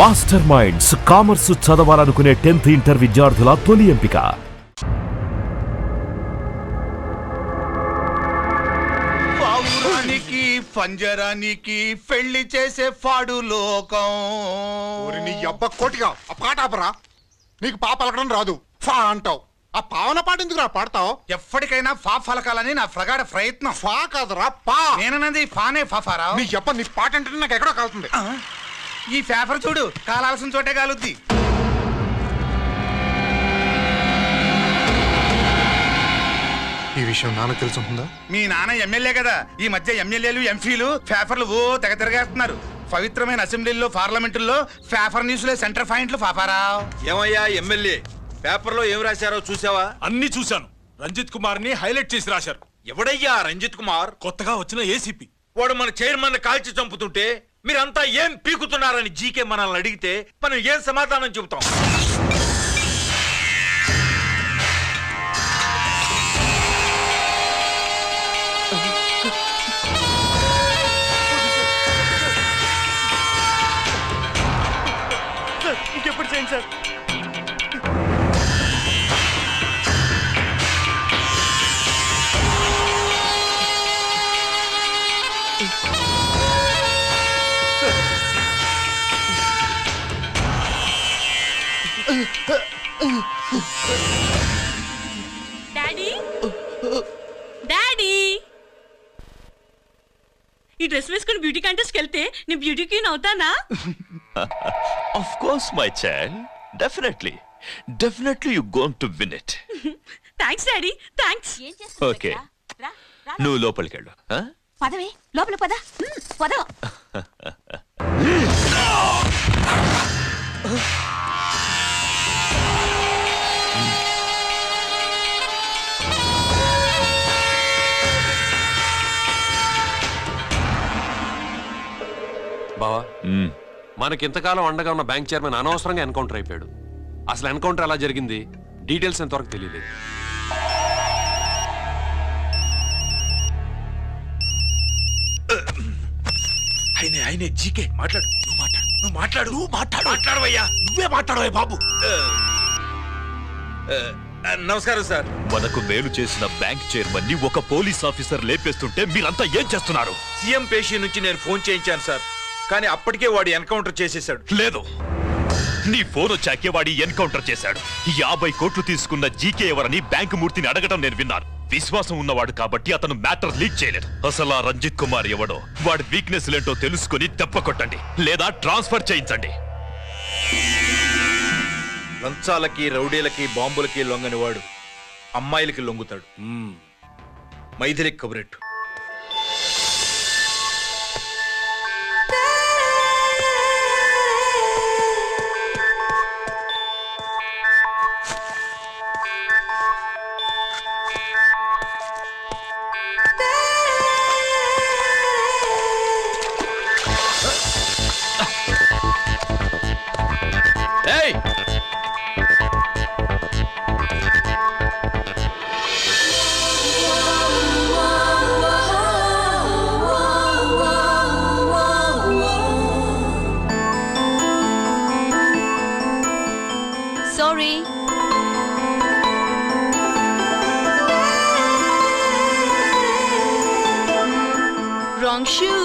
Master minds commerce చదవాలనుకునే 10th inter విద్యార్థుల తొలి ఎంపిక. పంజరానికి పెళ్లి చేసే ఫాడు లోకం. నీ అబ్బ కోటిగా ఆ పాట ఆపరా. నీకు పా పలకడం రాదు, ఫా అంటావు. ఆ పావన పాట ఎందుకు రా పాడతావు? ఎప్పటికైనా ఫా ఫలకాలని నా ప్రగాఢ ప్రయత్నం. ఫా కాదురా పా. నేనన్నది ఫానే ఫాఫారావు. నీ అబ్బ నీ పాట అంటే నాకు ఎక్కడో కాలుతుంది. ఈ పేపర్ చూడు, కాలాల్సిన చోటే కాలుద్ది. ఈ విషయం నాన్నకు తెలుసుంటుందా? మీ నాన్న ఎమ్మెల్యే కదా. ఈ మధ్య ఎమ్మెల్యేలు ఎంపీలు పేపర్లు తెగ తిరగేస్తున్నారు. పవిత్రమైన అసెంబ్లీలో పార్లమెంటుల్లో పేపర్ న్యూస్లో సెంటర్ పాయింట్లు ఫాఫారావు. ఏమయ్యా ఎమ్మెల్యే, పేపర్లో ఏం రాశారో చూసావా? అన్ని చూశాను. రంజిత్ కుమార్ ని హైలైట్ చేసి రాశారు. ఎవడయ్యా రంజిత్ కుమార్? కొత్తగా వచ్చిన ఏసీపీ. వాడు మన చైర్మన్ కాల్చి చంపుతుంటే మీరంతా ఏం పీకుతున్నారని జీకే మనల్ని అడిగితే మనం ఏం సమాధానం చెబుతాం? ఇంకెప్పుడు చేయండి సార్. డాడీ డాడీ, ఈ డ్రెస్ వేసుకుని బ్యూటీ కాంటెస్ట్కి వెళ్తే నీ బ్యూటీ క్వీన్ అవుతానా? Of course, my child. Definitely. Definitely you're going to win it. Thanks daddy, thanks. Okay. నువ్వు లోపలికి వెళ్ళు. పదవే, లోపల పద. పద. బావా, మనకింతకాలం అండగా ఉన్న బ్యాంక్ చైర్మన్ అనవసరంగా ఎన్కౌంటర్ అయిపోయాడు. అసలు ఎన్కౌంటర్ ఎలా జరిగింది, డీటెయిల్స్ ఎంతవరకు తెలియలేదు. ఆయనే జీకే మాట్లాడు. నువ్వు మాట్లాడవయ్యా. నువ్వే మాట్లాడవే బాబు. నమస్కారం సార్. మనకు మేలు చేసిన బ్యాంక్ చైర్మన్ ని ఒక పోలీస్ ఆఫీసర్ లేపేస్తుంటే మీరంతా ఏం చేస్తున్నారు? సీఎం పేషీ నుంచి నేను ఫోన్ చేయించాను సార్, కానీ అప్పటికే వాడు ఎన్కౌంటర్ చేసేశాడు. లేదు, నీ ఫోన్ వచ్చాకే వాడి ఎన్కౌంటర్ చేశాడు. 50 కోట్లు తీసుకున్న జీకే ఎవరని బ్యాంకు మూర్తిని అడగటం నేను విన్నాను. విశ్వాసం ఉన్నవాడు కాబట్టి అతను మ్యాటర్ లీక్ చేయలేదు. అసలు ఆ రంజిత్ కుమార్ ఎవడో, వాడి వీక్నెస్ ఏంటో తెలుసుకుని దెబ్బ కొట్టండి, లేదా ట్రాన్స్ఫర్ చేయించండి. లంచాలకి, రౌడీలకి, బాంబులకి లొంగని వాడు అమ్మాయిలకి లొంగుతాడు. మైథిలి కబురెట్టు. Sorry. Wrong shoe.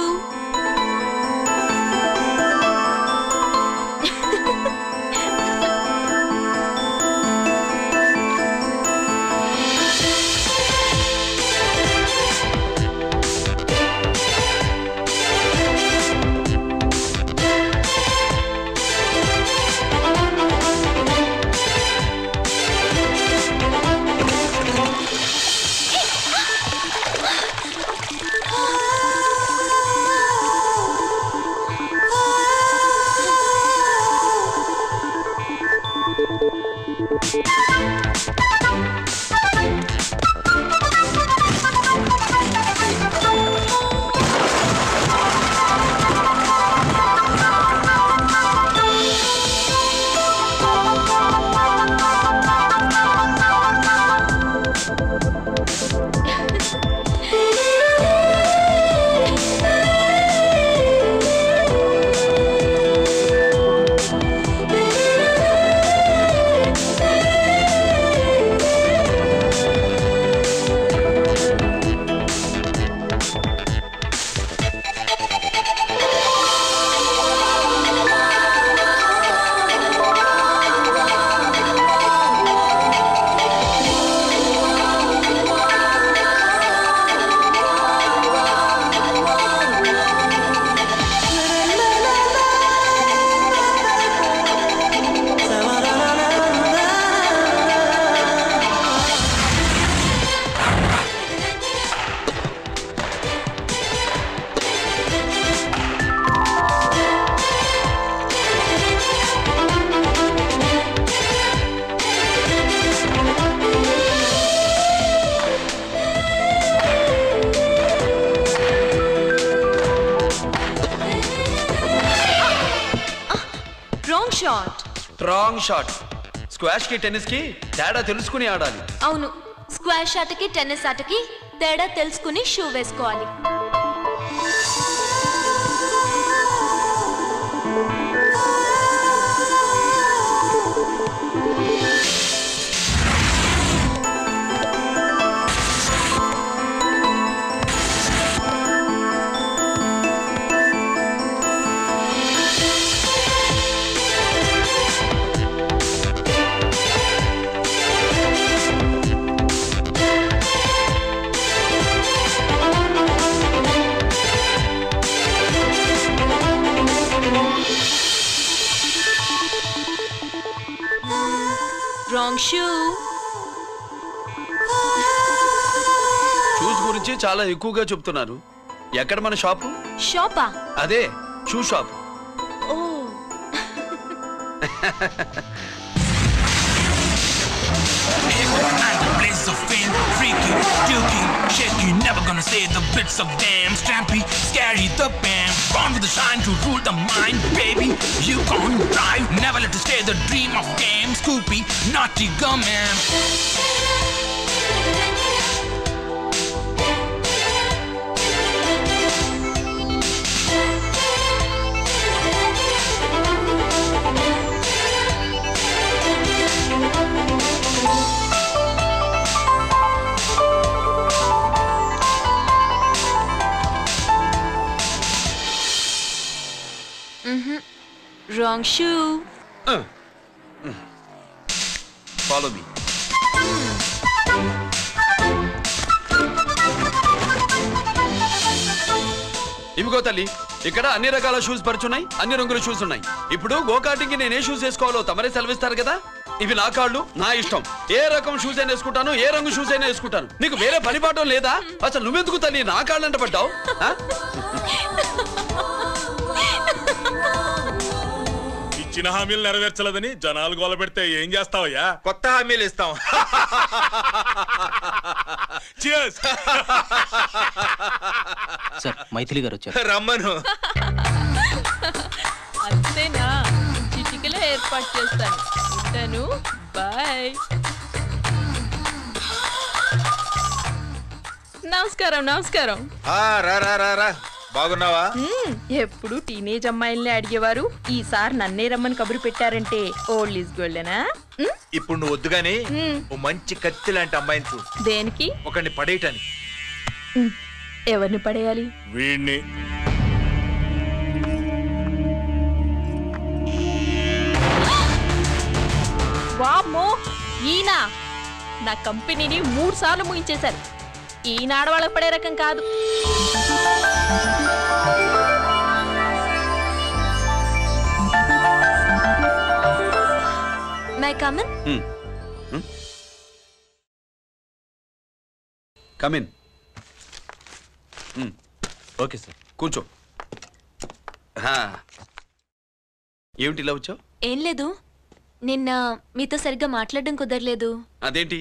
Wrong shot. Wrong shot. Squash కి టెన్నిస్ కి తేడా తెలుసుకుని ఆడాలి. అవును, స్క్వాష్ ఆటకి టెన్నిస్ ఆటకి తేడా తెలుసుకుని షూ వేసుకోవాలి. Wrong shoe. షూస్ గురించి చాలా ఎక్కువగా చెప్తున్నారు. ఎక్కడ మన షాపు? షాపా? అదే shoe shop. Oh. Blaze of fame, freaky, dooky, shaky, never gonna say the bits of damn strampy, scary the band, born with the shine to rule the mind, baby, you gon' drive, never let to stay the dream of game, Scoopy, naughty gum-man. Wrong shoe. Follow me. ఇవిగో తల్లి, ఇక్కడ అన్ని రకాల shoes పరుచున్నాయి, అన్ని రంగుల shoes ఉన్నాయి. ఇప్పుడు go-karting కి నేను ఏ షూస్ వేసుకోవాలో తమరే సెలవిస్తారు కదా. ఇవి నా కాళ్ళు, నా ఇష్టం. ఏ రకం షూస్ అయినా వేసుకుంటాను, ఏ రంగు షూస్ అయినా వేసుకుంటాను. నీకు వేరే పని పాఠం లేదా? అసలు నువ్వెందుకు తల్లి నా కాళ్ళు అంట పడ్డావు? ఇచ్చిన హామీలు నెరవేర్చలేదని జనాలు గోల పెడితే ఏం చేస్తావయ్యా? కొత్త హామీలు ఇస్తాం. Cheers. సార్, మైథిలి గారు వచ్చారు. రమ్మను. అంతేనా? చిటికలో ఏర్పాటు చేస్తాను. ఉంటాను. బాయ్. నమస్కారం. నమస్కారం. రా రా రా రా. బాగున్నావా? ఎప్పుడు టీనేజ్ అమ్మాయిల్ని అడిగేవారు, ఈసారి నన్నే రమ్మని కబురు పెట్టారంటే ఓల్డ్ ఈజ్ గోల్డెనా? ఇప్పుడు నువ్వు వద్దుగానే ఓ మంచి కత్తి లాంటి అమ్మాయిని చూ. దేనికి? ఒకరిని పడేయటానికి. ఎవరిని పడేయాలి? వీణ్ణి. వామ్మో, ఈయన నా కంపెనీని 3 సార్లు ముగించేశారు. ఈయన ఆడవాళ్ళకి పడే రకం కాదు. My come on. Come in. Okay sir. కూర్చో. ఏమిటి ఇలా వచ్చావు? ఏం లేదు, నిన్న మీతో సరిగ్గా మాట్లాడడం కుదరలేదు. అదేంటి,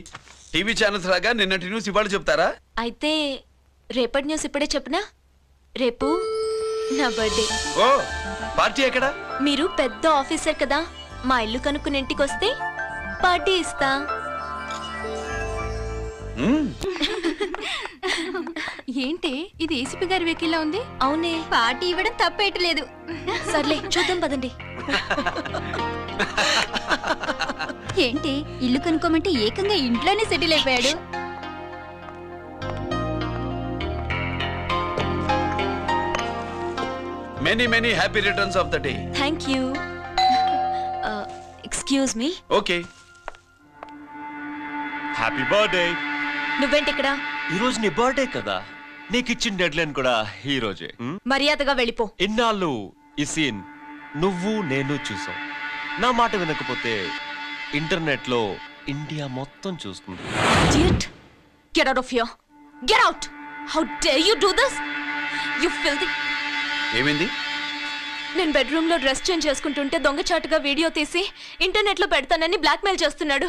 టీవీ ఛానల్స్ లాగా నిన్నటి న్యూస్ ఇవాళ చెప్తారా? అయితే రేపటి న్యూస్ ఇప్పుడే చెప్పనా? రేపు నా బర్త్డే. ఓ, పార్టీ ఎక్కడ? మీరు పెద్ద ఆఫీసర్ కదా, మా ఇల్లు కనుక్కుని ఇంటికి వస్తే పార్టీ ఇస్తా. ఏంటి ఇది ఏసీపీ గారి వెహికల్ ఉంది? అవునే, పార్టీ ఇవ్వడం తప్పేయట్లేదు. సర్లే చూద్దాం పదండి. ఏంటి ఇల్లు కనుక్కోమంటే ఏకంగా ఇంట్లోనే సెటిల్ అయిపోయాడు. Many many happy returns of the day. Thank you. Excuse me. Okay. Happy birthday. నువ్వేంటి ఇక్కడ? ఈ రోజు నీ బర్త్డే కదా, నీకు ఇచ్చిన డెడ్ లైన్ కూడా ఈ రోజే. మర్యాదగా వెళ్ళిపో. ఇన్నాళ్ళు ఈ సీన్ నువ్వు నేను చూసాం. నా మాట వినకపోతే ఇంటర్నెట్ లో ఇండియా మొత్తం చూస్తుంది. Idiot! Get out of here! Get out! How dare you do this? You filthy! ఏమైంది? నేను బెడ్రూమ్ లో డ్రెస్ చేంజ్ చేసుకుంటుంటే దొంగచాటుగా వీడియో తీసి ఇంటర్నెట్ లో పెడతానని బ్లాక్మెయిల్ చేస్తున్నాడు.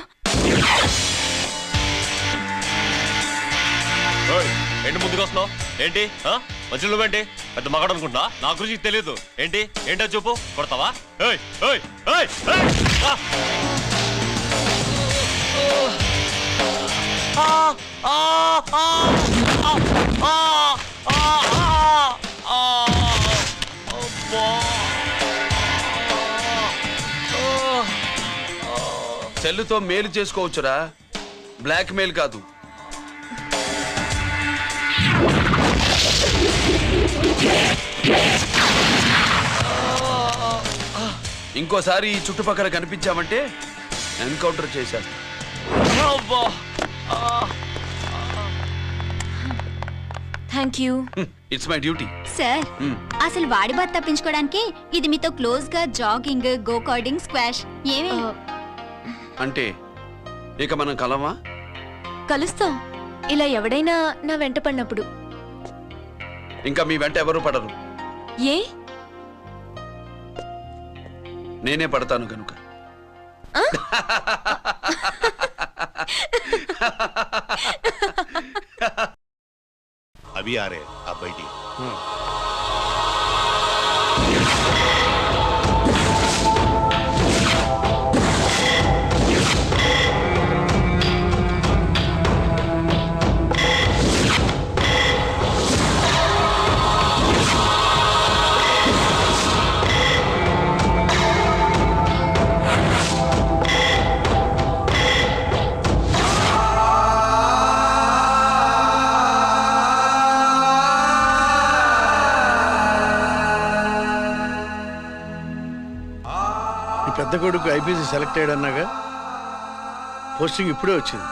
ఏంటి ముందుకు వస్తున్నావు? ఏంటి మధ్యలో నువ్వేంటి పెద్ద మగాడు అనుకుంటున్నా? నా గురించి తెలియదు ఏంటి? ఏంటో చూపు. కొడతావా? ఏయ్, ఏయ్, సెల్లుతో మేలు చేసుకోవచ్చురా, బ్లాక్ మెయిల్ కాదు. ఇంకోసారి ఈ చుట్టుపక్కల కనిపించామంటే ఎన్కౌంటర్ చేశారు. Thank you. It's my duty. Sir అసలు వాడి బాధ తప్పించుకోవడానికి ఇది మీతో క్లోజ్ గా జాగింగ్ గో కార్డింగ్ స్క్వాష్ ఏమే అంటే ఇక మనం కలవా? కలుస్తాం, ఇలా ఎవడైనా నా వెంట పడినప్పుడు. ఇంకా మీ వెంట ఎవరు పడరు, ఏ? నేనే పడతాను కనుక. अभी आ रहे आप बैठिए। పెద్ద కొడుకు ఐపీసీ సెలెక్ట్ అయ్యాడన్నాగా, పోస్టింగ్ ఇప్పుడే వచ్చింది.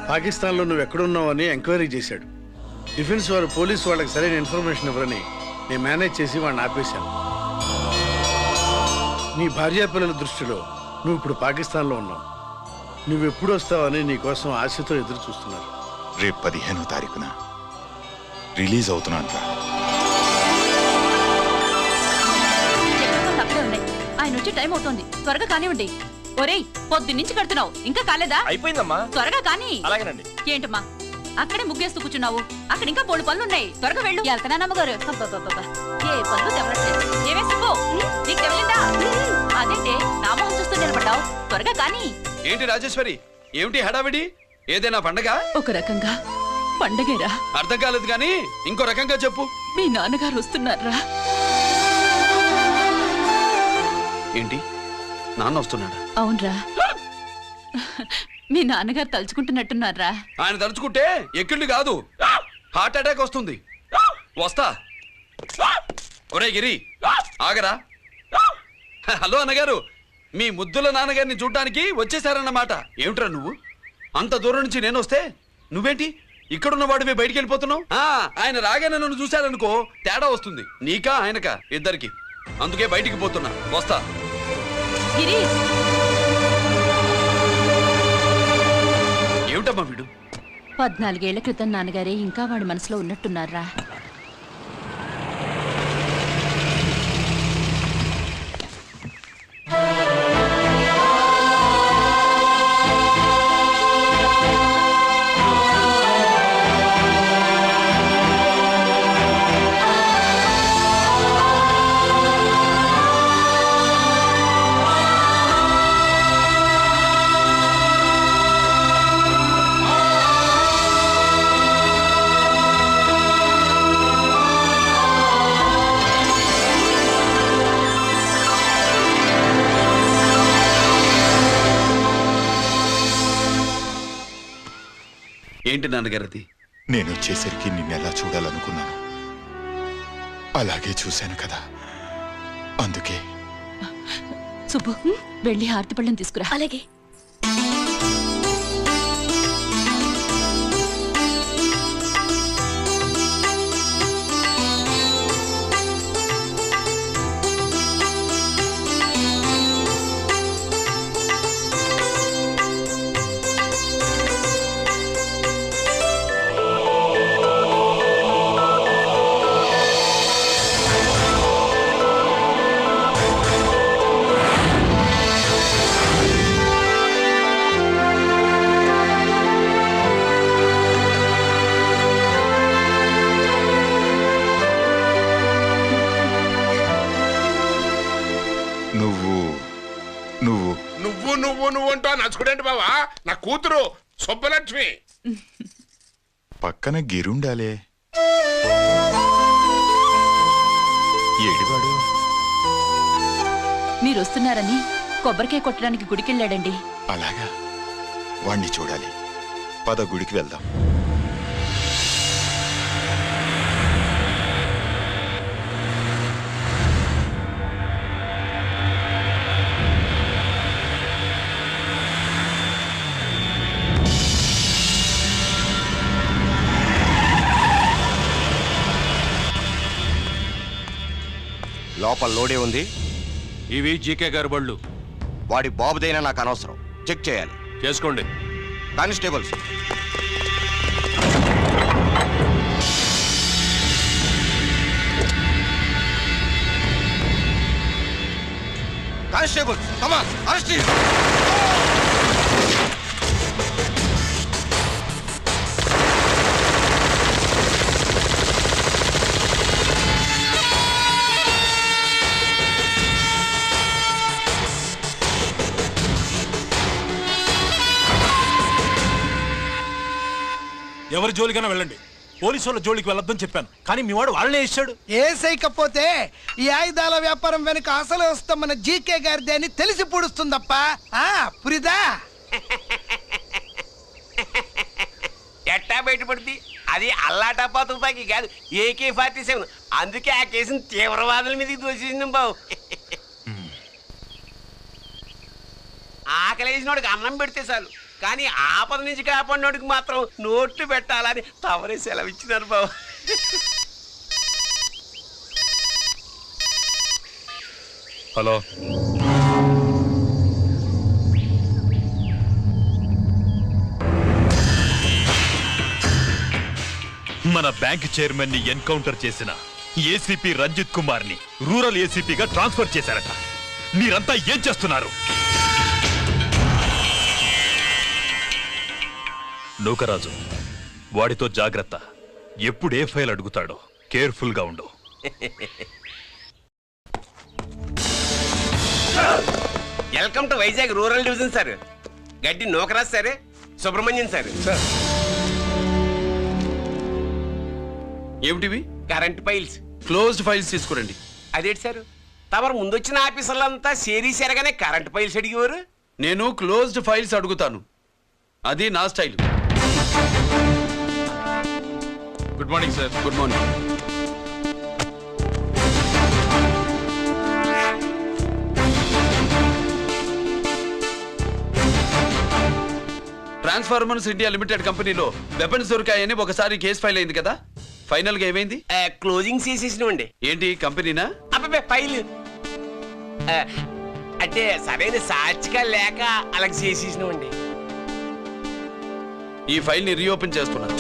పాకిస్తాన్లో నువ్వు ఎక్కడున్నావని ఎంక్వైరీ చేశాడు. డిఫెన్స్ వారు పోలీసు వాళ్ళకి సరైన ఇన్ఫర్మేషన్ ఇవ్వరని నేను మేనేజ్ చేసి వాడిని ఆపేశాను. నీ భార్యా పిల్లల దృష్టిలో నువ్వు ఇప్పుడు పాకిస్తాన్లో ఉన్నావు. నువ్వు ఎప్పుడు వస్తావని నీ కోసం ఆశతో ఎదురు చూస్తున్నారు. రేపు 15వ తారీఖున రిలీజ్ అవుతున్నాను. ఆయన వచ్చి టైం అవుతోంది, త్వరగా కానివ్వండి. ఒరేయ్, పొద్దున్నుంచి కడుతున్నావు, ఇంకా కాలేదా? అయిపోయిందమ్మా. త్వరగా కానీ. అలాగేనండి. ఏంటమ్మా అక్కడే ముగ్గేస్తూ కూర్చున్నావు? అక్కడ ఇంకా 3 పనులున్నాయి, త్వరగా వెళ్ళు. వెళ్తానా నమ్మగారు? అబ్బబ్బబ్బబ్బా, ఏ పనులు తెవరట్లేదు. ఏమే సుబ్బు, నీకు తెవలిందా? అదేంటే నా మొహం చూస్తూ నిలబడ్డావు, త్వరగా కానీ. ఏంటి రాజేశ్వరి, ఏమిటి హడావిడి? ఏదైనా పండగ? ఒక రకంగా పండగేరా. అర్థం కాలేదు కానీ ఇంకో రకంగా చెప్పు. మీ నాన్నగారు వస్తున్నారా? ఏంటి, నాన్న వస్తున్నాడా? అవునరా, మీ నాన్నగారు తలుచుకుంటున్నట్టున్నారా? ఆయన తలుచుకుంటే ఎక్కిళ్ళు కాదు, హార్ట్ అటాక్ వస్తుంది. వస్తా. ఒరే గిరి, ఆగరా. హలో అన్నగారు, మీ ముద్దుల నాన్నగారిని చూడ్డానికి వచ్చేసారన్నమాట. ఏమిట్రా నువ్వు? అంత దూరం నుంచి నేను వస్తే నువ్వేంటి ఇక్కడున్న వాడివి బయటికి వెళ్ళిపోతున్నావు? ఆయన రాగానే నన్ను చూశారనుకో తేడా వస్తుంది, నీకా ఆయనకా ఇద్దరికి. అందుకే బయటికి పోతున్నా, వస్తా. ఏమిటమ్మా వీడు? 14 ఏళ్ల క్రితం నాన్నగారే ఇంకా వాడి మనసులో ఉన్నట్టున్నారా? ఏంటి నాన్నగారది? నేను వచ్చేసరికి నిన్నెలా చూడాలనుకున్నాను అలాగే చూశాను కదా, అందుకే. సుబ్బు, వెళ్ళి హారతి పళ్ళని తీసుకురా. అలాగే. నువ్వు నువ్వు నువ్వు నువ్వు నువ్వు అంటా నచ్చుకుడేంటి బావా? నా కూతురు సుబ్బలక్ష్మి. పక్కన గిరుండాలే. ఏడివాడు? మీరు వస్తున్నారని కొబ్బరికాయ కొట్టడానికి గుడికెళ్ళాడండి. అలాగా, వాణ్ణి చూడాలి. పద గుడికి వెళ్దాం. లోపల లోడే ఉంది. ఇవి జీకే గారి బళ్ళు. వాడి బాబుదైనా నాకు అనవసరం. చెక్ చేయాలి. చేసుకోండి. Constables, constables, come on, arrest him. ఎవరి జోలికైనా వెళ్ళండి, పోలీసు వాళ్ళ జోలికి వెళ్ళొద్దని చెప్పాను, కానీ మీ వాడు వాళ్ళనే ఇచ్చాడు. ఏసైకపోతే ఈ ఆయుధాల వ్యాపారం వెనుక అసలు వస్తాం మన జీకే గారిది అని తెలిసి పూడుస్తుందప్ప. పురిదా ఎట్టా బయటపడుతుంది? అది అల్లాటప్పా తుపాకీ కాదు, AK-47. అందుకే ఆ కేసును తీవ్రవాదుల మీదకి దోషించాం బావు. ఆకలేసినోడికి అన్నం పెడితే చాలు, కానీ ఆపద నుంచి కాపాడినోడికి మాత్రం నోట్లు పెట్టాలని తవరే సెలవు ఇచ్చినారు బాబు. హలో, మన బ్యాంక్ చైర్మన్ ని ఎన్కౌంటర్ చేసిన ఏసీపీ రంజిత్ కుమార్ ని రూరల్ ఏసీపీగా ట్రాన్స్ఫర్ చేశారట. మీరంతా ఏం చేస్తున్నారు? నూకరాజు, వాడితో జాగ్రత్త. ఎప్పుడు ఏ ఫైల్ అడుగుతాడో కేర్ఫుల్ గా ఉండు. Welcome to Vizag rural division sir. Gaddi Nookaraj sir, Subrahmanyam sir. ఏమిటివి? Current files. క్లోజ్డ్ ఫైల్స్ తీసుకురండి. అదేంటి సార్, తమరు ముందొచ్చిన ఆఫీసర్లంతా సేరీసారగానే కరెంట్ ఫైల్స్ అడిగేవారు. నేను క్లోజ్డ్ ఫైల్స్ అడుగుతాను, అది నా style. Good morning sir. Good morning. Transformers India limited కంపెనీలో వెపన్స్ దొరికాయని ఒకసారి కేసు ఫైల్ అయింది కదా, ఫైనల్ గా ఏమైంది? క్లోజింగ్ చేసేసినండి. ఏంటి కంపెనీనా? అబ్బాయి ఫైల్ అంటే సరైన సాక్షిగా లేక అలా చేసేసినండి. ఈ ఫైల్ ని రీఓపెన్ చేస్తున్నాను.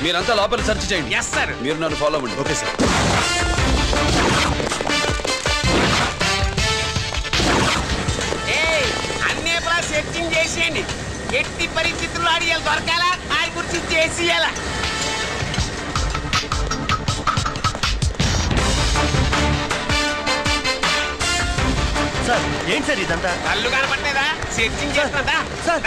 మీరంతా లోపల సెర్చ్ చేయండి. Yes sir. మీరు నన్ను ఫాలో అవ్వండి. Okay sir. అన్నీ సెర్చింగ్ చేసేయండి. ఎట్టి పరిస్థితుల్లో అడియాలి దొరకాలా, ఆయన గురించి చేసేయాలా. సార్ ఏంటి సార్ ఇదంతా? కళ్ళు కనపట్టలేదా? Searching చేస్తున్నదా sir?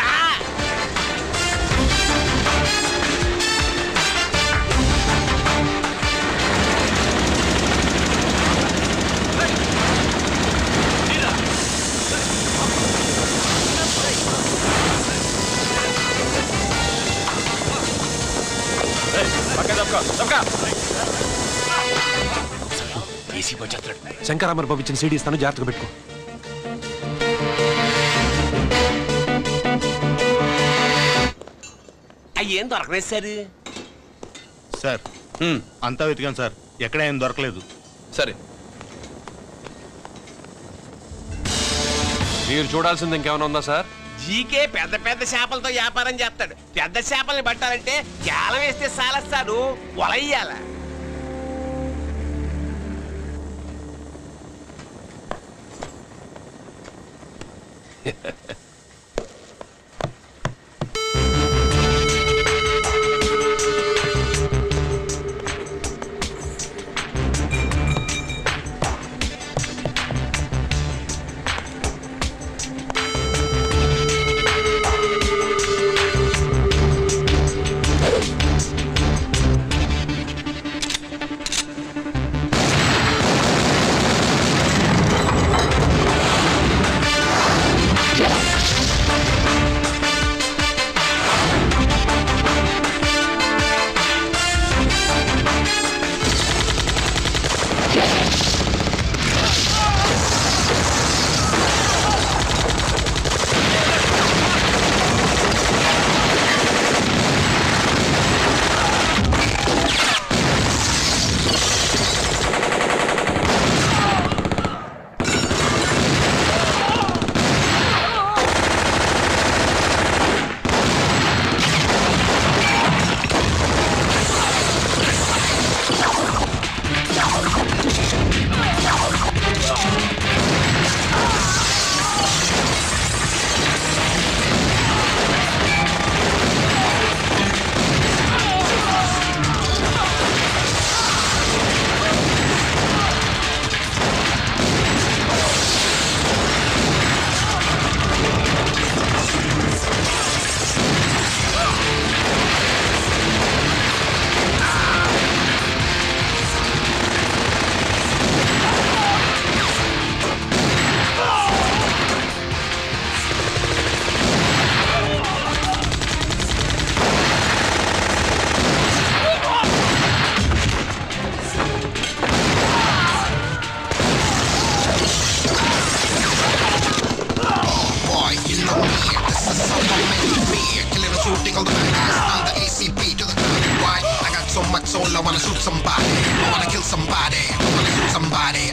శంకరామర్ పంపించిన సీడీ ఇస్తాను, జాగ్రత్తగా పెట్టుకో. ఏం దొరకలేదు సార్. సార్ అంతా వెతికాను సార్, ఎక్కడ ఏం దొరకలేదు. సరే, మీరు చూడాల్సింది ఇంకేమైనా ఉందా సార్? జీకే పెద్ద పెద్ద చేపలతో వ్యాపారం చేస్తాడు. పెద్ద చేపల్ని పట్టాలంటే కేలం వేస్తే సాలస్తాడు, వలయ్యాల. told them I'm the ACP to the why I got so much soul I wanna shoot somebody, I wanna kill somebody, I wanna shoot somebody.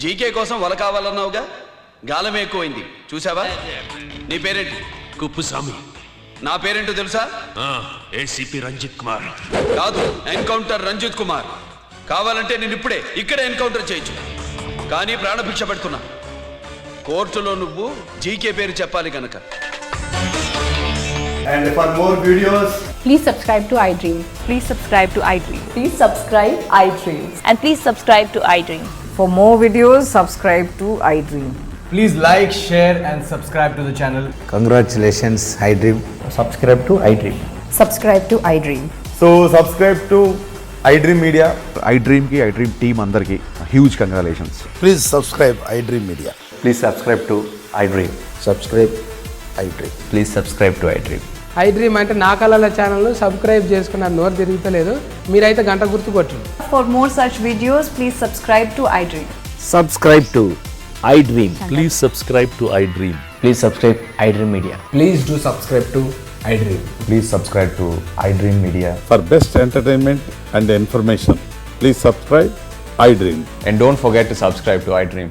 GK కోసం వల కావాలన్నావుగా, గాలం ఎక్కువైంది చూసావా? నీ పేరేంటి? కుప్పుస్వామి. నా పేరేంటో తెలుసా? ఏసీపీ రంజిత్ కుమార్. కాదు, ఎన్కౌంటర్ రంజిత్ కుమార్. కావాలంటే నేను ఇప్పుడే ఇక్కడే ఎన్కౌంటర్ చేయొచ్చు, కానీ ప్రాణభిక్ష పెడుతున్నా. కోర్టులో నువ్వు జీకే పేరు చెప్పాలి గనక. And for more videos, please subscribe to iDream. Please subscribe to iDream. Please subscribe iDream. And please subscribe to iDream. For more videos, subscribe to iDream. please like, share and subscribe to the channel. Congratulations, iDream. Subscribe to iDream. Subscribe to iDream. So subscribe to iDream Media. iDream ki iDream team andarki huge congratulations. Please subscribe iDream Media. Please subscribe to iDream. Subscribe iDream. Please subscribe to iDream. iDream అంటే నా కళల channel subscribe చేసుకున్న నోరు తిరుగుతలేదు, మీరైతే గంట గుర్తు కొట్టండి. For more such videos, please subscribe to iDream. Subscribe to iDream. Please subscribe to iDream. Please subscribe iDream Media. Please do subscribe to iDream. Please subscribe to iDream Media. For best entertainment and information, please subscribe iDream. And don't forget to subscribe to iDream.